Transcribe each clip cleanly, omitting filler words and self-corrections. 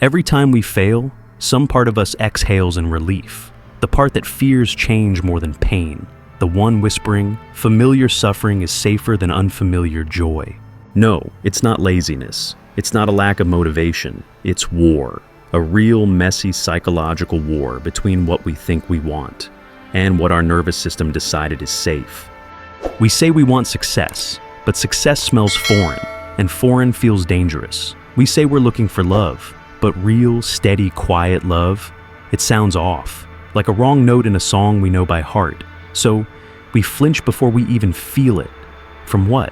Every time we fail, some part of us exhales in relief. The part that fears change more than pain. The one whispering, familiar suffering is safer than unfamiliar joy. No, it's not laziness. It's not a lack of motivation. It's war. A real, messy psychological war between what we think we want and what our nervous system decided is safe. We say we want success, but success smells foreign, and foreign feels dangerous. We say we're looking for love, but real, steady, quiet love, it sounds off, like a wrong note in a song we know by heart. So we flinch before we even feel it. From what?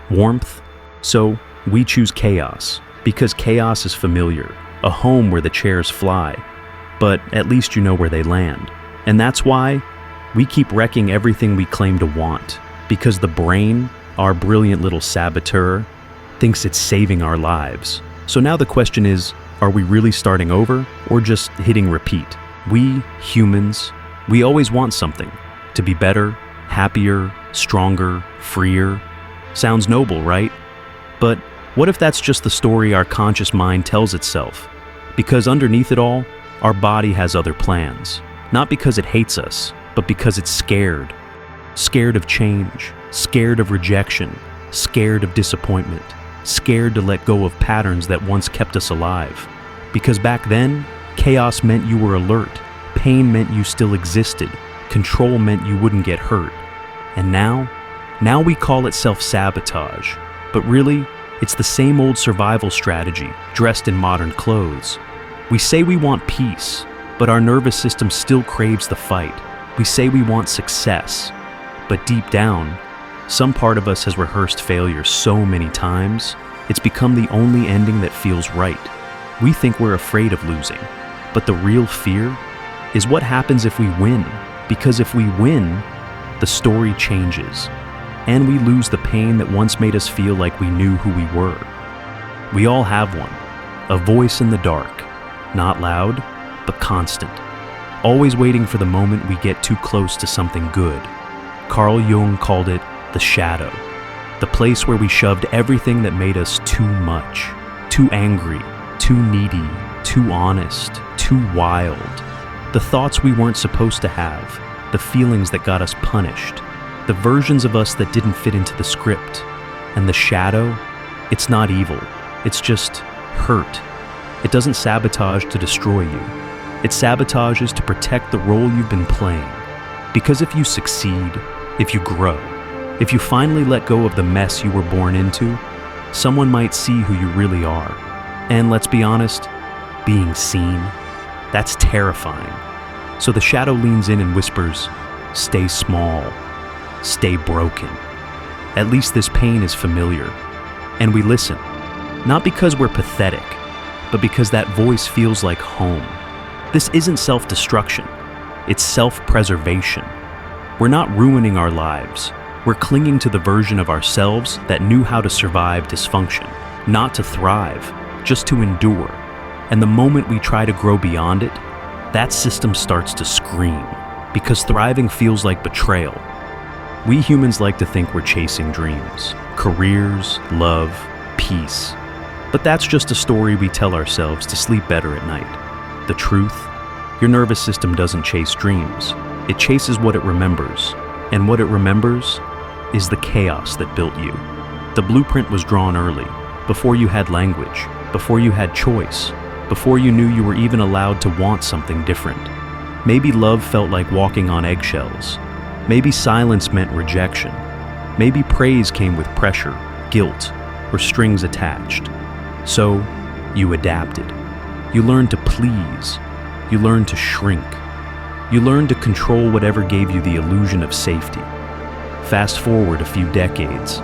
Warmth? So we choose chaos, because chaos is familiar, a home where the chairs fly, but at least you know where they land. And that's why we keep wrecking everything we claim to want, because the brain, our brilliant little saboteur, thinks it's saving our lives. So now the question is, are we really starting over or just hitting repeat? We, humans, we always want something. To be better, happier, stronger, freer. Sounds noble, right? But what if that's just the story our conscious mind tells itself? Because underneath it all, our body has other plans. Not because it hates us, but because it's scared. Scared of change, scared of rejection, scared of disappointment, scared to let go of patterns that once kept us alive. Because back then, chaos meant you were alert, pain meant you still existed, control meant you wouldn't get hurt. And now we call it self-sabotage. But really, it's the same old survival strategy, dressed in modern clothes. We say we want peace, but our nervous system still craves the fight. We say we want success, but deep down, some part of us has rehearsed failure so many times, it's become the only ending that feels right. We think we're afraid of losing, but the real fear is what happens if we win. Because if we win, the story changes, and we lose the pain that once made us feel like we knew who we were. We all have one, a voice in the dark, not loud, but constant, always waiting for the moment we get too close to something good. Carl Jung called it the shadow, the place where we shoved everything that made us too much, too angry, too needy, too honest, too wild. The thoughts we weren't supposed to have, the feelings that got us punished, the versions of us that didn't fit into the script. And the shadow, it's not evil, it's just hurt. It doesn't sabotage to destroy you. It sabotages to protect the role you've been playing. Because if you succeed, if you grow, if you finally let go of the mess you were born into, someone might see who you really are. And let's be honest, being seen, that's terrifying. So the shadow leans in and whispers, stay small, stay broken. At least this pain is familiar. And we listen, not because we're pathetic, but because that voice feels like home. This isn't self-destruction, it's self-preservation. We're not ruining our lives. We're clinging to the version of ourselves that knew how to survive dysfunction, not to thrive, just to endure. And the moment we try to grow beyond it, that system starts to scream, because thriving feels like betrayal. We humans like to think we're chasing dreams, careers, love, peace. But that's just a story we tell ourselves to sleep better at night. The truth? Your nervous system doesn't chase dreams. It chases what it remembers. And what it remembers is the chaos that built you. The blueprint was drawn early, before you had language, before you had choice, before you knew you were even allowed to want something different. Maybe love felt like walking on eggshells. Maybe silence meant rejection. Maybe praise came with pressure, guilt, or strings attached. So, you adapted. You learned to please. You learned to shrink. You learned to control whatever gave you the illusion of safety. Fast forward a few decades,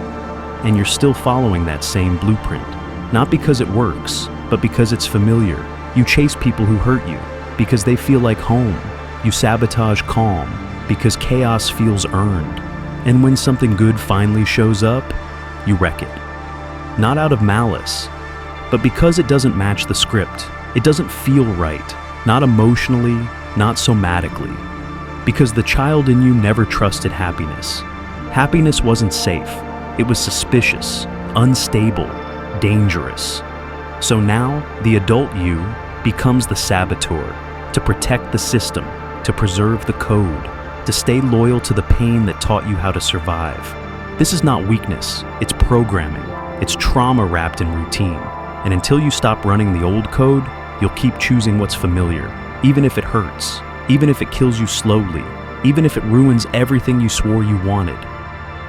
and you're still following that same blueprint. Not because it works, but because it's familiar. You chase people who hurt you, because they feel like home. You sabotage calm, because chaos feels earned. And when something good finally shows up, you wreck it. Not out of malice, but because it doesn't match the script. It doesn't feel right, not emotionally, not somatically. Because the child in you never trusted happiness. Happiness wasn't safe. It was suspicious, unstable, dangerous. So now, the adult you, becomes the saboteur, to protect the system, to preserve the code, to stay loyal to the pain that taught you how to survive. This is not weakness, it's programming. It's trauma wrapped in routine. And until you stop running the old code, you'll keep choosing what's familiar, even if it hurts, even if it kills you slowly, even if it ruins everything you swore you wanted.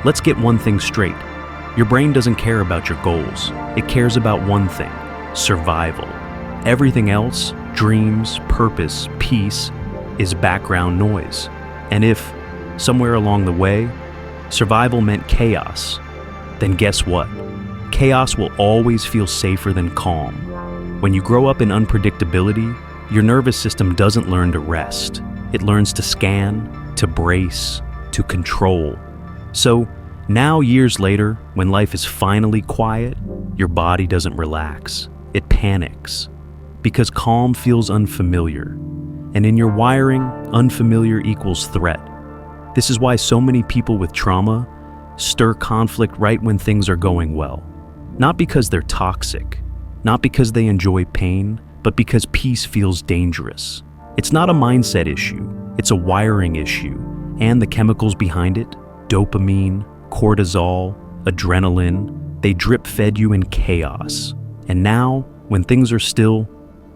Let's get one thing straight. Your brain doesn't care about your goals. It cares about one thing: survival. Everything else, dreams, purpose, peace, is background noise. And if, somewhere along the way, survival meant chaos, then guess what? Chaos will always feel safer than calm. When you grow up in unpredictability, your nervous system doesn't learn to rest. It learns to scan, to brace, to control. So now, years later, when life is finally quiet, your body doesn't relax. It panics. Because calm feels unfamiliar. And in your wiring, unfamiliar equals threat. This is why so many people with trauma stir conflict right when things are going well. Not because they're toxic, not because they enjoy pain, but because peace feels dangerous. It's not a mindset issue, it's a wiring issue. And the chemicals behind it, dopamine, cortisol, adrenaline, they drip-fed you in chaos. And now, when things are still,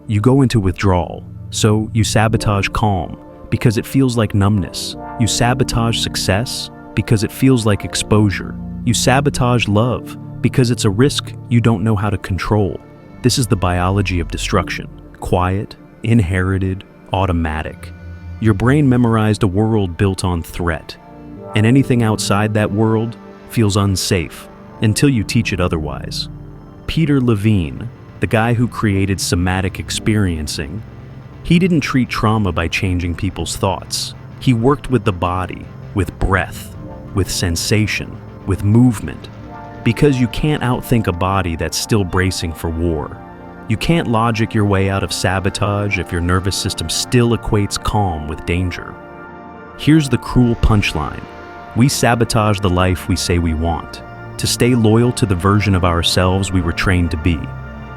you go into withdrawal. So you sabotage calm because it feels like numbness. You sabotage success because it feels like exposure. You sabotage love because it's a risk you don't know how to control. This is the biology of destruction. Quiet, inherited, automatic. Your brain memorized a world built on threat. And anything outside that world feels unsafe until you teach it otherwise. Peter Levine, the guy who created somatic experiencing, he didn't treat trauma by changing people's thoughts. He worked with the body, with breath, with sensation, with movement. Because you can't outthink a body that's still bracing for war. You can't logic your way out of sabotage if your nervous system still equates calm with danger. Here's the cruel punchline. We sabotage the life we say we want, to stay loyal to the version of ourselves we were trained to be.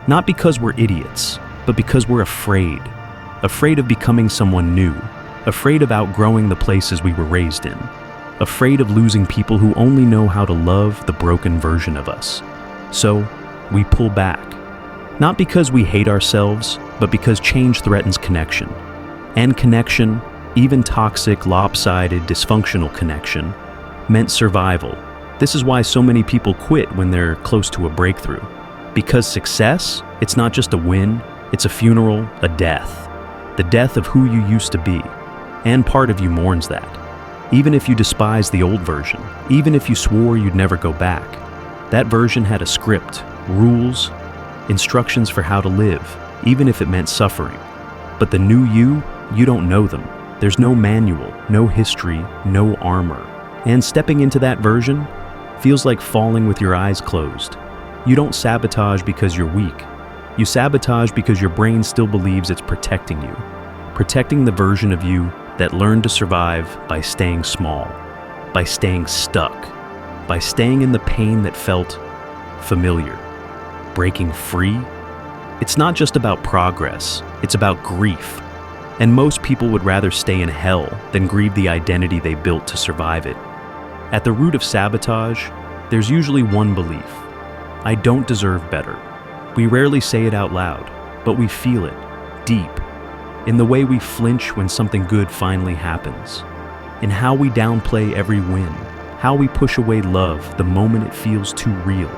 Not because we're idiots, but because we're afraid. Afraid of becoming someone new, afraid of outgrowing the places we were raised in, afraid of losing people who only know how to love the broken version of us. So, we pull back. Not because we hate ourselves, but because change threatens connection. And connection, even toxic, lopsided, dysfunctional connection, meant survival. This is why so many people quit when they're close to a breakthrough. Because success, it's not just a win, it's a funeral, a death. The death of who you used to be. And part of you mourns that. Even if you despise the old version, even if you swore you'd never go back, that version had a script, rules, instructions for how to live, even if it meant suffering. But the new you don't know them. There's no manual, no history, no armor. And stepping into that version feels like falling with your eyes closed. You don't sabotage because you're weak. You sabotage because your brain still believes it's protecting you. Protecting the version of you that learned to survive by staying small, by staying stuck, by staying in the pain that felt familiar. Breaking free? It's not just about progress, it's about grief. And most people would rather stay in hell than grieve the identity they built to survive it. At the root of sabotage, there's usually one belief: I don't deserve better. We rarely say it out loud, but we feel it, deep, in the way we flinch when something good finally happens, in how we downplay every win, how we push away love the moment it feels too real.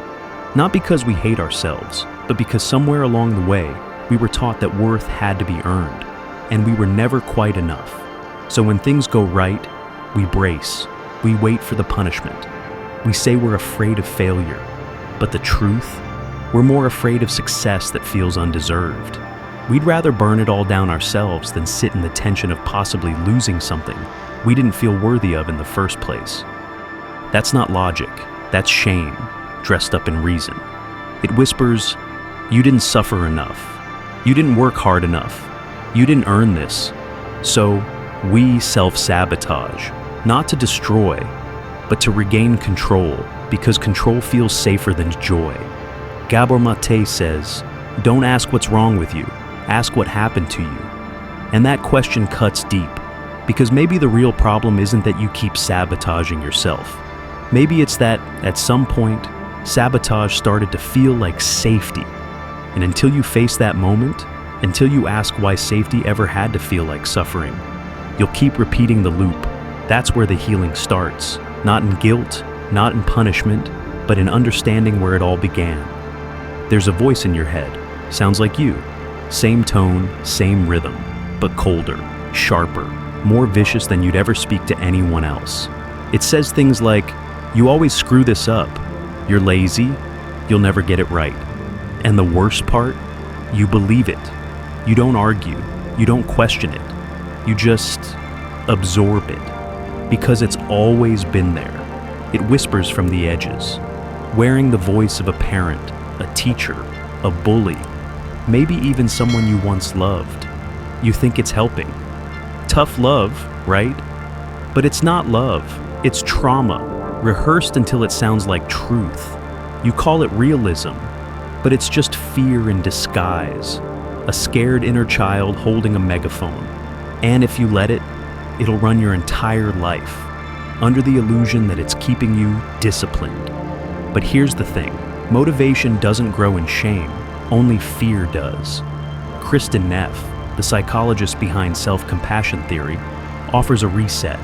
Not because we hate ourselves, but because somewhere along the way, we were taught that worth had to be earned, and we were never quite enough. So when things go right, we brace, we wait for the punishment. We say we're afraid of failure, but the truth? We're more afraid of success that feels undeserved. We'd rather burn it all down ourselves than sit in the tension of possibly losing something we didn't feel worthy of in the first place. That's not logic, that's shame, dressed up in reason. It whispers, you didn't suffer enough. You didn't work hard enough. You didn't earn this. So, we self-sabotage, not to destroy, but to regain control, because control feels safer than joy. Gabor Mate says, don't ask what's wrong with you, Ask what happened to you. And that question cuts deep, because maybe the real problem isn't that you keep sabotaging yourself. Maybe it's that, at some point, sabotage started to feel like safety. And until you face that moment, until you ask why safety ever had to feel like suffering, you'll keep repeating the loop. That's where the healing starts. Not in guilt, not in punishment, but in understanding where it all began. There's a voice in your head. Sounds like you. Same tone, same rhythm, but colder, sharper, more vicious than you'd ever speak to anyone else. It says things like, "You always screw this up. You're lazy. You'll never get it right." And the worst part, you believe it. You don't argue. You don't question it. You just absorb it. Because it's always been there. It whispers from the edges, wearing the voice of a parent, a teacher, a bully, maybe even someone you once loved. You think it's helping. Tough love, right? But it's not love. It's trauma, rehearsed until it sounds like truth. You call it realism, but it's just fear in disguise. A scared inner child holding a megaphone. And if you let it, it'll run your entire life, under the illusion that it's keeping you disciplined. But here's the thing, motivation doesn't grow in shame, only fear does. Kristen Neff, the psychologist behind self-compassion theory, offers a reset.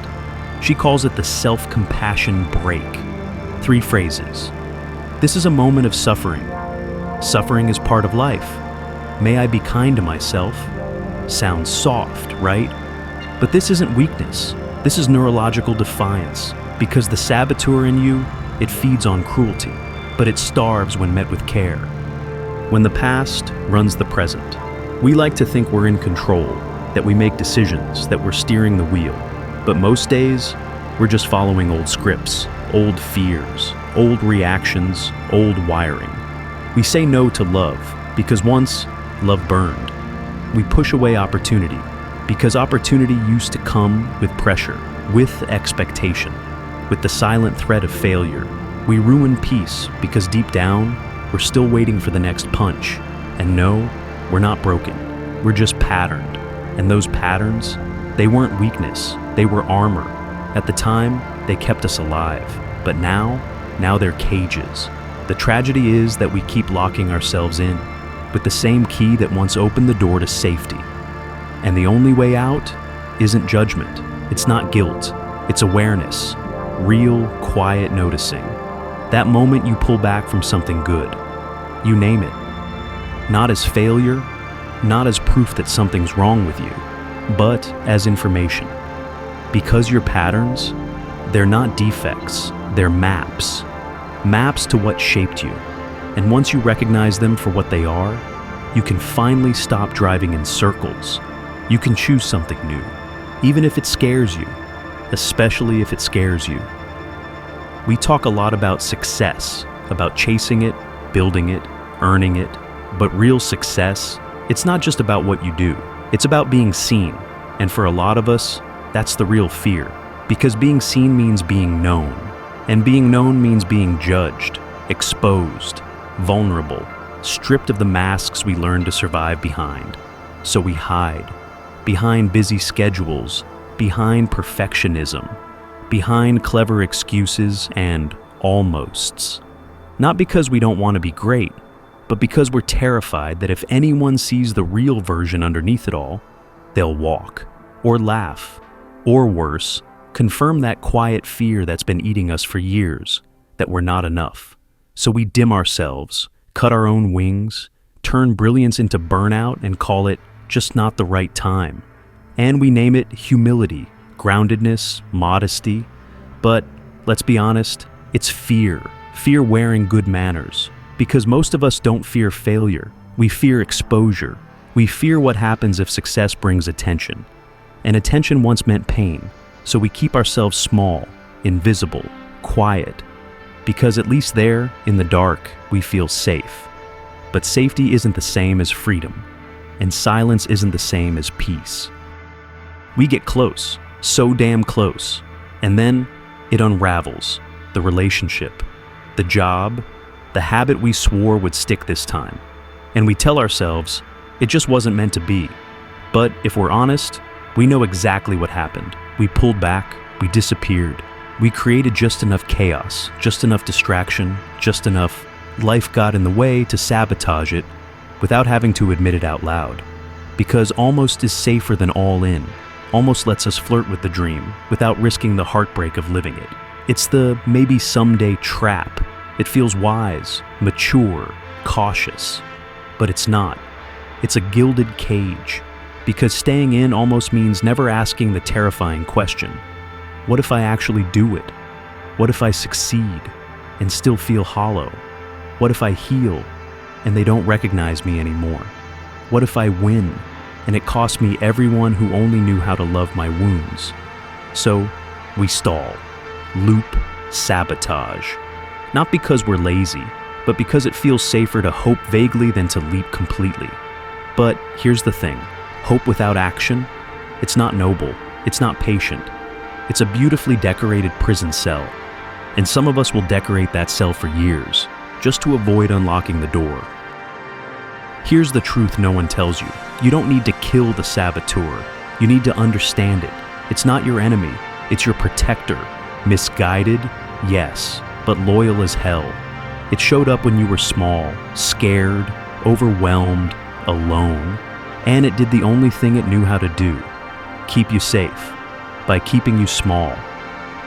She calls it the self-compassion break. 3 phrases. This is a moment of suffering. Suffering is part of life. May I be kind to myself? Sounds soft, right? But this isn't weakness. This is neurological defiance, because the saboteur in you, it feeds on cruelty, but it starves when met with care. When the past runs the present, we like to think we're in control, that we make decisions, that we're steering the wheel. But most days, we're just following old scripts, old fears, old reactions, old wiring. We say no to love, because once, love burned. We push away opportunity, because opportunity used to come with pressure, with expectation, with the silent threat of failure. We ruin peace because deep down, we're still waiting for the next punch. And no, we're not broken. We're just patterned. And those patterns, they weren't weakness, they were armor. At the time, they kept us alive. But now they're cages. The tragedy is that we keep locking ourselves in, with the same key that once opened the door to safety. And the only way out isn't judgment. It's not guilt. It's awareness. Real, quiet noticing. That moment you pull back from something good. You name it. Not as failure, not as proof that something's wrong with you, but as information. Because your patterns, they're not defects, they're maps. Maps to what shaped you. And once you recognize them for what they are, you can finally stop driving in circles. You can choose something new, even if it scares you, especially if it scares you. We talk a lot about success, about chasing it, building it, earning it, but real success, it's not just about what you do. It's about being seen. And for a lot of us, that's the real fear, because being seen means being known, and being known means being judged, exposed, vulnerable, stripped of the masks we learned to survive behind. So we hide. Behind busy schedules, behind perfectionism, behind clever excuses and almosts. Not because we don't want to be great, but because we're terrified that if anyone sees the real version underneath it all, they'll walk, or laugh, or worse, confirm that quiet fear that's been eating us for years, that we're not enough. So we dim ourselves, cut our own wings, turn brilliance into burnout and call it just not the right time. And we name it humility, groundedness, modesty. But let's be honest, it's fear wearing good manners. Because most of us don't fear failure, we fear exposure. We fear what happens if success brings attention. And attention once meant pain, so we keep ourselves small, invisible, quiet. Because at least there, in the dark, we feel safe. But safety isn't the same as freedom. And silence isn't the same as peace. We get close, so damn close, and then it unravels. The relationship, the job, the habit we swore would stick this time. And we tell ourselves, It just wasn't meant to be. But if we're honest, we know exactly what happened. We pulled back, we disappeared. We created just enough chaos, just enough distraction, just enough life got in the way to sabotage it without having to admit it out loud. Because almost is safer than all in. Almost lets us flirt with the dream without risking the heartbreak of living it. It's the maybe someday trap. It feels wise, mature, cautious. But it's not. It's a gilded cage. Because staying in almost means never asking the terrifying question. What if I actually do it? What if I succeed and still feel hollow? What if I heal and they don't recognize me anymore? What if I win and it costs me everyone who only knew how to love my wounds? So we stall, loop, sabotage. Not because we're lazy, but because it feels safer to hope vaguely than to leap completely. But here's the thing, hope without action, it's not noble, it's not patient. It's a beautifully decorated prison cell. And some of us will decorate that cell for years, just to avoid unlocking the door. Here's the truth no one tells you. You don't need to kill the saboteur. You need to understand it. It's not your enemy, it's your protector. Misguided? Yes, but loyal as hell. It showed up when you were small, scared, overwhelmed, alone, and it did the only thing it knew how to do, keep you safe, by keeping you small.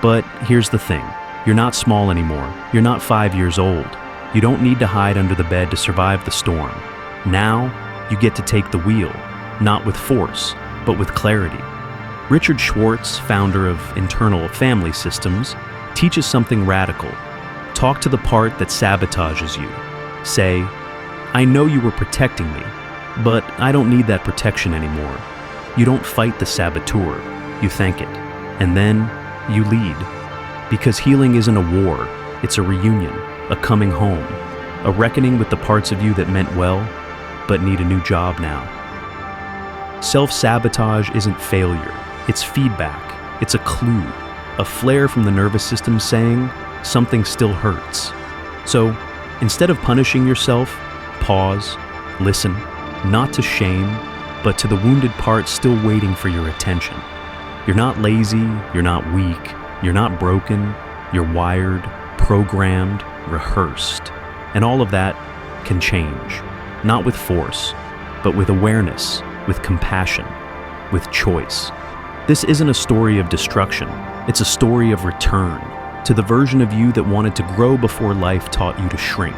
But here's the thing, you're not small anymore. You're not 5 years old. You don't need to hide under the bed to survive the storm. Now, you get to take the wheel, not with force, but with clarity. Richard Schwartz, founder of Internal Family Systems, teaches something radical. Talk to the part that sabotages you. Say, I know you were protecting me, but I don't need that protection anymore. You don't fight the saboteur, you thank it, and then you lead. Because healing isn't a war, it's a reunion, a coming home, a reckoning with the parts of you that meant well, but need a new job now. Self-sabotage isn't failure, it's feedback, it's a clue, a flare from the nervous system saying something still hurts. So, instead of punishing yourself, pause, listen, not to shame, but to the wounded part still waiting for your attention. You're not lazy, you're not weak, you're not broken, you're wired, programmed, rehearsed. And all of that can change, not with force, but with awareness, with compassion, with choice. This isn't a story of destruction, it's a story of return to the version of you that wanted to grow before life taught you to shrink,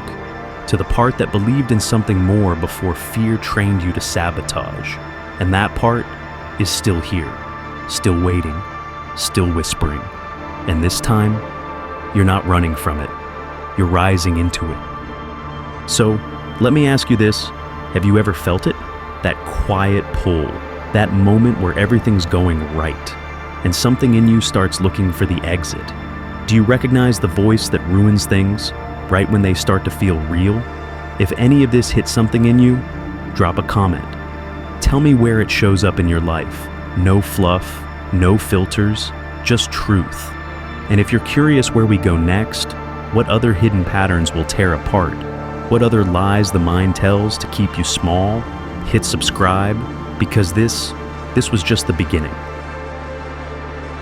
to the part that believed in something more before fear trained you to sabotage. And that part is still here, still waiting, still whispering. And this time, you're not running from it, you're rising into it. So, let me ask you this, have you ever felt it? That quiet pull, that moment where everything's going right, and something in you starts looking for the exit. Do you recognize the voice that ruins things, right when they start to feel real? If any of this hits something in you, drop a comment. Tell me where it shows up in your life. No fluff, no filters, just truth. And if you're curious where we go next, what other hidden patterns will tear apart, what other lies the mind tells to keep you small, hit subscribe, because this was just the beginning.